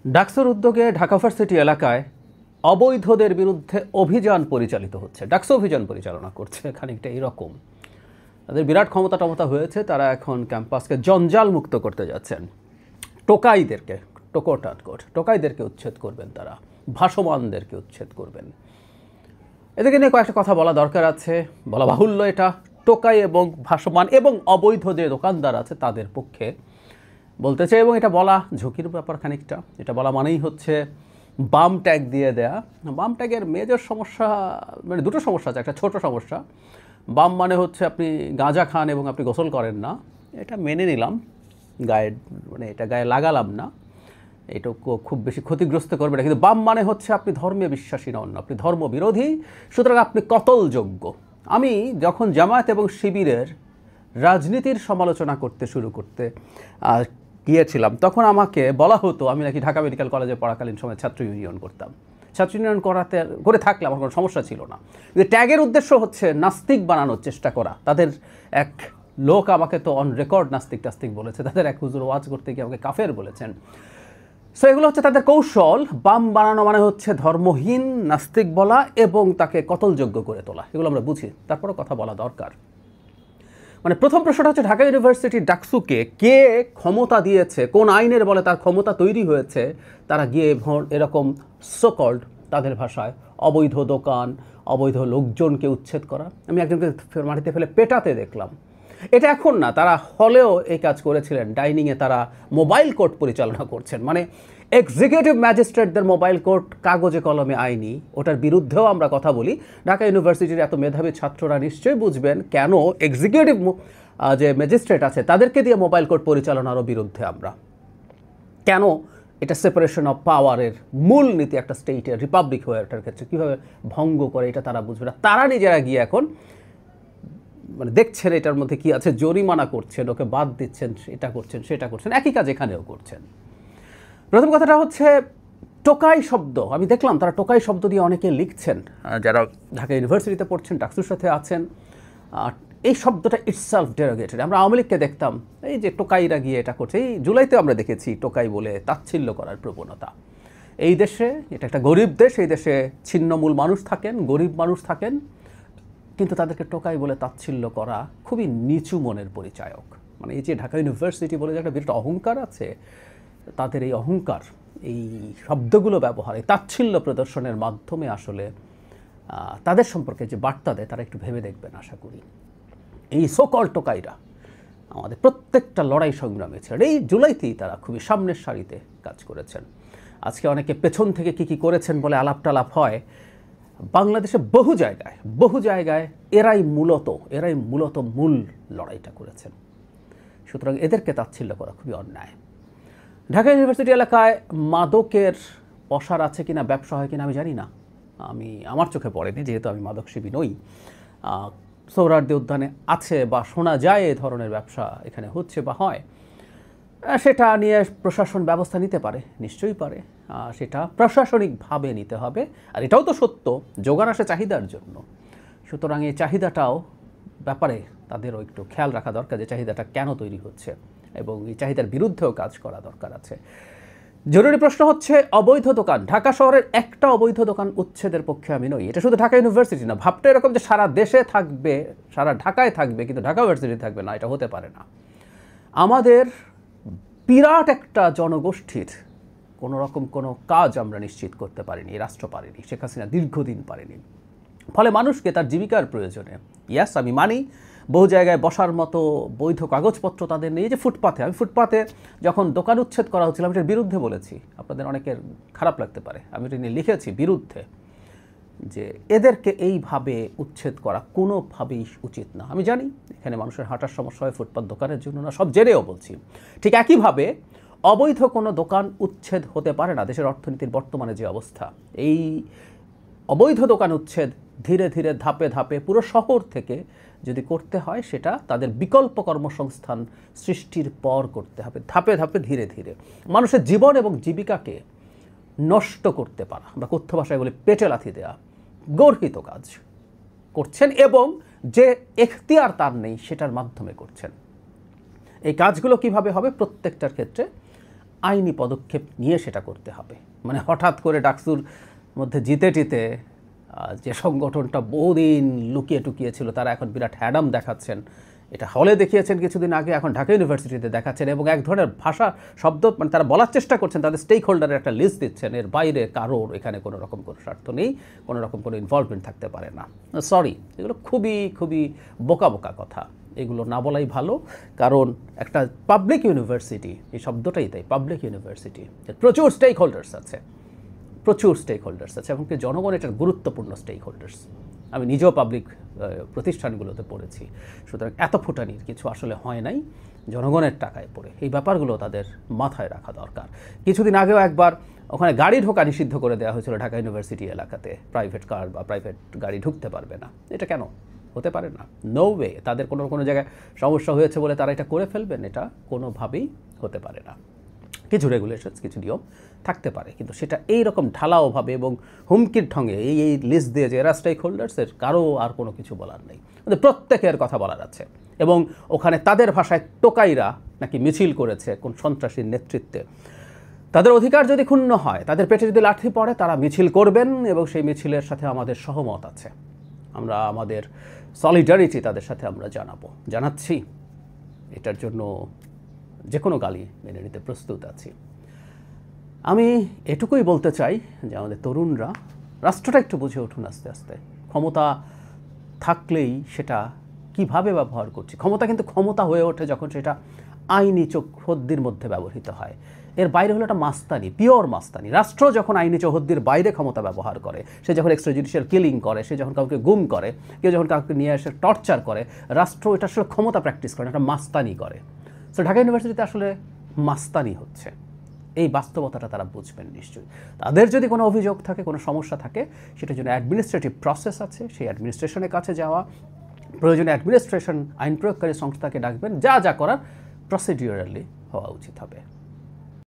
ডাকসুর উদ্যোগে ঢাকা ভার্সিটি এলাকায় অবৈধদের বিরুদ্ধে অভিযান পরিচালিত হচ্ছে। ডাকসু অভিযান পরিচালনা করছে খানিকটা এরকম। তাদের বিরাট ক্ষমতা হয়েছে, তারা এখন ক্যাম্পাসকে জঞ্জাল মুক্ত করতে যাচ্ছেন। টোকাইদেরকে উচ্ছেদ করবেন, তারা ভাসমানদেরকে উচ্ছেদ করবেন। এদেরকে নিয়ে কয়েকটা কথা বলা দরকার আছে, বলা বাহুল্য। এটা টোকাই এবং ভাসমান এবং অবৈধ যে দোকানদার আছে তাদের পক্ষে বলতে চাই, এবং এটা বলা ঝুঁকির ব্যাপার খানিকটা। এটা বলা মানেই হচ্ছে বাম ট্যাগ দিয়ে দেয়া। বাম ট্যাগের মেজর সমস্যা, মানে দুটো সমস্যা আছে। একটা ছোট সমস্যা, বাম মানে হচ্ছে আপনি গাঁজা খান এবং আপনি গোসল করেন না, এটা মেনে নিলাম, গায়ে মানে এটা গায়ে লাগালাম না, এটা খুব বেশি ক্ষতিগ্রস্ত করবে না। কিন্তু বাম মানে হচ্ছে আপনি ধর্মে বিশ্বাসী নন, আপনি ধর্মবিরোধী, সুতরাং আপনি কতলযোগ্য। আমি যখন জামায়াত এবং শিবিরের রাজনীতির সমালোচনা করতে গিয়েছিলাম, তখন আমাকে বলা হতো আমি নাকি ঢাকা মেডিকেল কলেজে পড়াকালীন সময় ছাত্র ইউনিয়ন করতাম। ছাত্র ইউনিয়ন করে থাকলে আমার কোনো সমস্যা ছিল না। কিন্তু ট্যাগের উদ্দেশ্য হচ্ছে নাস্তিক বানানোর চেষ্টা করা। তাদের এক লোক আমাকে তো অন রেকর্ড নাস্তিক বলেছে, তাদের এক হুজুর ওয়াজ করতে গিয়ে আমাকে কাফের বলেছেন। সো এগুলো হচ্ছে তাদের কৌশল। বাম বানানো মানে হচ্ছে ধর্মহীন, নাস্তিক বলা এবং তাকে কতলযোগ্য করে তোলা। এগুলো আমরা বুঝি, তারপরও কথা বলা দরকার। মানে প্রথম প্রশ্নটা হচ্ছে ঢাকা ইউনিভার্সিটি ডাকসুকে কে ক্ষমতা দিয়েছে, কোন আইনের বলে তার ক্ষমতা তৈরি হয়েছে তারা গিয়ে এরকম সোকল্ড, তাদের ভাষায় অবৈধ দোকান, অবৈধ লোকজনকে উচ্ছেদ করা। আমি একজনকে মাটিতে ফেলে পেটাতে দেখলাম। এটা এখন না, তারা হলেও এই কাজ করেছিলেন। ডাইনিংয়ে তারা মোবাইল কোর্ট পরিচালনা করছেন, মানে এক্সিকিউটিভ ম্যাজিস্ট্রেটদের মোবাইল কোর্ট কাগজে কলমে আইনি, ওটার বিরুদ্ধেও আমরা কথা বলি। ঢাকা ইউনিভার্সিটির এত মেধাবী ছাত্ররা নিশ্চয়ই বুঝবেন কেন এক্সিকিউটিভ যে ম্যাজিস্ট্রেট আছে তাদেরকে দিয়ে মোবাইল কোর্ট পরিচালনারও বিরুদ্ধে আমরা। কেন এটা সেপারেশন অফ পাওয়ারের মূল নীতি একটা স্টেটের রিপাবলিক হয়ে ওঠার ক্ষেত্রে কীভাবে ভঙ্গ করে, এটা তারা বুঝবে না। তারা নিজেরা গিয়ে এখন মানে দেখছেন এটার মধ্যে কি আছে, জরিমানা করছেন, ওকে বাদ দিচ্ছেন, এটা করছেন সেটা করছেন, একই কাজ এখানেও করছেন। প্রথম কথাটা হচ্ছে টোকাই শব্দ। আমি দেখলাম তারা টোকাই শব্দ দিয়ে অনেকে লিখছেন, যারা ঢাকা ইউনিভার্সিটিতে পড়ছেন, ডাকসুর সাথে আছেন। এই শব্দটা ইটসেলফ ডেরোগেটরি। আমরা আওয়ামী লীগকে দেখতাম এই যে টোকাইরা গিয়ে এটা করছে, এই জুলাইতে আমরা দেখেছি টোকাই বলে তাচ্ছিল্য করার প্রবণতা। এই দেশে, এটা একটা গরিব দেশ, এই দেশে ছিন্নমূল মানুষ থাকেন, গরিব মানুষ থাকেন, কিন্তু তাদেরকে টোকাই বলে তাচ্ছিল্য করা খুবই নিচু মনের পরিচায়ক। মানে এই যে ঢাকা ইউনিভার্সিটি বলে যে একটা বিরাট অহংকার আছে, তাদের এই অহংকার, এই শব্দগুলো ব্যবহার, এই তাচ্ছিল্য প্রদর্শনের মাধ্যমে আসলে তাদের সম্পর্কে যে বার্তা দেয় তারা একটু ভেবে দেখবেন আশা করি। এই সকল টোকাইরা আমাদের প্রত্যেকটা লড়াই সংগ্রামে ছিলেন। এই জুলাইতেই তারা খুবই সামনের সারিতে কাজ করেছেন। আজকে অনেকে পেছন থেকে কী করেছেন বলে আলাপ টালাপ হয়। বাংলাদেশে বহু জায়গায় এরাই মূলত মূল লড়াইটা করেছেন। সুতরাং এদেরকে তাচ্ছিল্য করা খুবই অন্যায়। ঢাকা ইউনিভার্সিটি এলাকায় মাদকের পসার আছে কিনা, ব্যবসা হয় কিনা আমি জানি না, আমার চোখে পড়েনি, যেহেতু আমি মাদকসেবী নই। সোহরাওয়ার্দী উদ্যানে আছে বা শোনা যায় এ ধরনের ব্যবসা এখানে হচ্ছে বা হয়, সেটা নিয়ে প্রশাসন ব্যবস্থা নিতে পারে, নিশ্চয়ই পারে। সেটা প্রশাসনিকভাবে নিতে হবে। আর এটাও তো সত্য, যোগান আসে চাহিদার জন্য। সুতরাং এই চাহিদাটাও ব্যাপারে তাদেরও একটু খেয়াল রাখা দরকার, যে চাহিদাটা কেন তৈরি হচ্ছে, এবং এই চাহিদার বিরুদ্ধেও কাজ করা দরকার আছে। জরুরি প্রশ্ন হচ্ছে অবৈধ দোকান। ঢাকা শহরের একটা অবৈধ দোকান উচ্ছেদের পক্ষে আমি নই। এটা শুধু ঢাকা ইউনিভার্সিটি না, ভাবটা এরকম যে সারা দেশে থাকবে, সারা ঢাকায় থাকবে, কিন্তু ঢাকা ইউনিভার্সিটি থাকবে না, এটা হতে পারে না। আমাদের বিরাট একটা জনগোষ্ঠীর কোনো রকম কোনো কাজ আমরা নিশ্চিত করতে পারিনি, রাষ্ট্র পারেনি, শেখ হাসিনা দীর্ঘদিন পারেনি। ফলে মানুষকে তার জীবিকার প্রয়োজনে, ইয়াস আমি মানি, বহু জায়গায় বসার মতো বৈধ কাগজপত্র তাদের নেই। যে আমি ফুটপাতে যখন দোকান উচ্ছেদ করা হচ্ছিল, আমি এটার বিরুদ্ধে বলেছি, আপনাদের অনেকের খারাপ লাগতে পারে, আমি এটা নিয়ে লিখেছি বিরুদ্ধে, যে এদেরকে এইভাবে উচ্ছেদ করা কোনোভাবেই উচিত না। আমি জানি এখানে মানুষের হাঁটার সমস্যা হয়, ফুটপাত দোকানের জন্য না, সব জেনেও বলছি। ঠিক একইভাবে অবৈধ কোনো দোকান উচ্ছেদ হতে পারে না। দেশের অর্থনীতির বর্তমানে যে অবস্থা, এই অবৈধ দোকান উচ্ছেদ ধীরে ধীরে ধাপে ধাপে পুরো শহর থেকে যদি করতে হয়, সেটা তাদের বিকল্প কর্মসংস্থান সৃষ্টির পর করতে হবে, ধাপে ধাপে ধীরে ধীরে। মানুষের জীবন এবং জীবিকাকে নষ্ট করতে পারা, আমরা কথ্য ভাষায় বলি পেটে লাথি দেওয়া, গর্হিত কাজ করছেন, এবং যে এখতিয়ার তার নেই সেটার মাধ্যমে করছেন। এই কাজগুলো কিভাবে হবে, প্রত্যেকটার ক্ষেত্রে আইনি পদক্ষেপ নিয়ে সেটা করতে হবে। মানে হঠাৎ করে ডাকসুর মধ্যে জিতে টিতে যে সংগঠনটা বহুদিন লুকিয়ে টুকিয়ে ছিল তারা এখন বিরাট হ্যাডাম দেখাচ্ছেন, এটা হলে দেখিয়েছেন কিছুদিন আগে, এখন ঢাকা ইউনিভার্সিটিতে দেখাচ্ছেন এবং এক ধরনের ভাষা শব্দ মানে তারা বলার চেষ্টা করছেন, তাদের স্টেক হোল্ডারের একটা লিস্ট দিচ্ছেন, এর বাইরে কারোর এখানে কোনো রকম কোনো স্বার্থ নেই, কোনো রকম কোনো ইনভলভমেন্ট থাকতে পারে না। সরি, এগুলো খুবই খুবই বোকা বোকা কথা, এগুলো না বলাই ভালো। কারণ একটা পাবলিক ইউনিভার্সিটি, এই শব্দটাই তাই, পাবলিক ইউনিভার্সিটি, প্রচুর স্টেক হোল্ডার্স আছে, প্রচুর স্টেক হোল্ডার্স আছে, এমনকি জনগণ এটার গুরুত্বপূর্ণ স্টেক হোল্ডার্স। আমি নিজেও পাবলিক প্রতিষ্ঠানগুলোতে পড়েছি, সুতরাং এত ফুটানির কিছু আসলে হয় নাই, জনগণের টাকায় পড়ে এই ব্যাপারগুলো তাদের মাথায় রাখা দরকার। কিছুদিন আগেও একবার ওখানে গাড়ি ঢোকা নিষিদ্ধ করে দেওয়া হয়েছিল ঢাকা ইউনিভার্সিটি এলাকাতে, প্রাইভেট কার বা প্রাইভেট গাড়ি ঢুকতে পারবে না। এটা কেন হতে পারে না? নো ওয়ে, তাদের কোনো কোনো জায়গায় সমস্যা হয়েছে বলে তারা এটা করে ফেলবেন, এটা কোনোভাবেই হতে পারে না। কিছু রেগুলেশনস, কিছু নিয়ম থাকতে পারে, কিন্তু সেটা এই রকম ঢালাওভাবে এবং হুমকির ঢঙে এই লিস্ট দিয়ে যে এরা স্টেক হোল্ডার্সের, কারো আর কোনো কিছু বলার নেই, প্রত্যেকের কথা বলার আছে। এবং ওখানে তাদের ভাষায় টোকাইরা নাকি মিছিল করেছে কোন সন্ত্রাসীর নেতৃত্বে। তাদের অধিকার যদি ক্ষুণ্ণ হয়, তাদের পেটে যদি লাঠি পড়ে, তারা মিছিল করবেন এবং সেই মিছিলের সাথে আমাদের সহমত আছে, আমরা আমাদের সলিডারিটি তাদের সাথে আমরা জানাচ্ছি। এটার জন্য যে কোনো গালি মেনে নিতে প্রস্তুত আছি। আমি এটুকুই বলতে চাই যে আমাদের তরুণরা, রাষ্ট্রটা একটু বুঝে উঠুন আস্তে আস্তে। ক্ষমতা থাকলেই সেটা কিভাবে ব্যবহার করছি, ক্ষমতা কিন্তু ক্ষমতা হয়ে ওঠে যখন সেটা আইনি চৌহদ্দির মধ্যে ব্যবহৃত হয়। এর বাইরে হলো একটা মাস্তানি, পিওর মাস্তানি। রাষ্ট্র যখন আইনি চৌহদ্দির বাইরে ক্ষমতা ব্যবহার করে, সে যখন এক্সট্রা জুডিশিয়াল কিলিং করে, সে যখন কাউকে গুম করে, কেউ যখন কাউকে নিয়ে এসে টর্চার করে, রাষ্ট্র এটা আসলে ক্ষমতা প্র্যাকটিস করে, একটা মাস্তানি করে। সো ঢাকা ইউনিভার্সিটিতে আসলে মাস্তানি হচ্ছে, এই বাস্তবতাটা তারা বুঝবেন নিশ্চয়ই। তাদের যদি কোনো অভিযোগ থাকে, কোনো সমস্যা থাকে, সেটার জন্য অ্যাডমিনিস্ট্রেটিভ প্রসেস আছে, সেই অ্যাডমিনিস্ট্রেশনের কাছে যাওয়া, প্রয়োজনে অ্যাডমিনিস্ট্রেশন আইন প্রয়োগকারী সংস্থাকে ডাকবেন, যা যা করার প্রসিডিউরালি হওয়া উচিত হবে।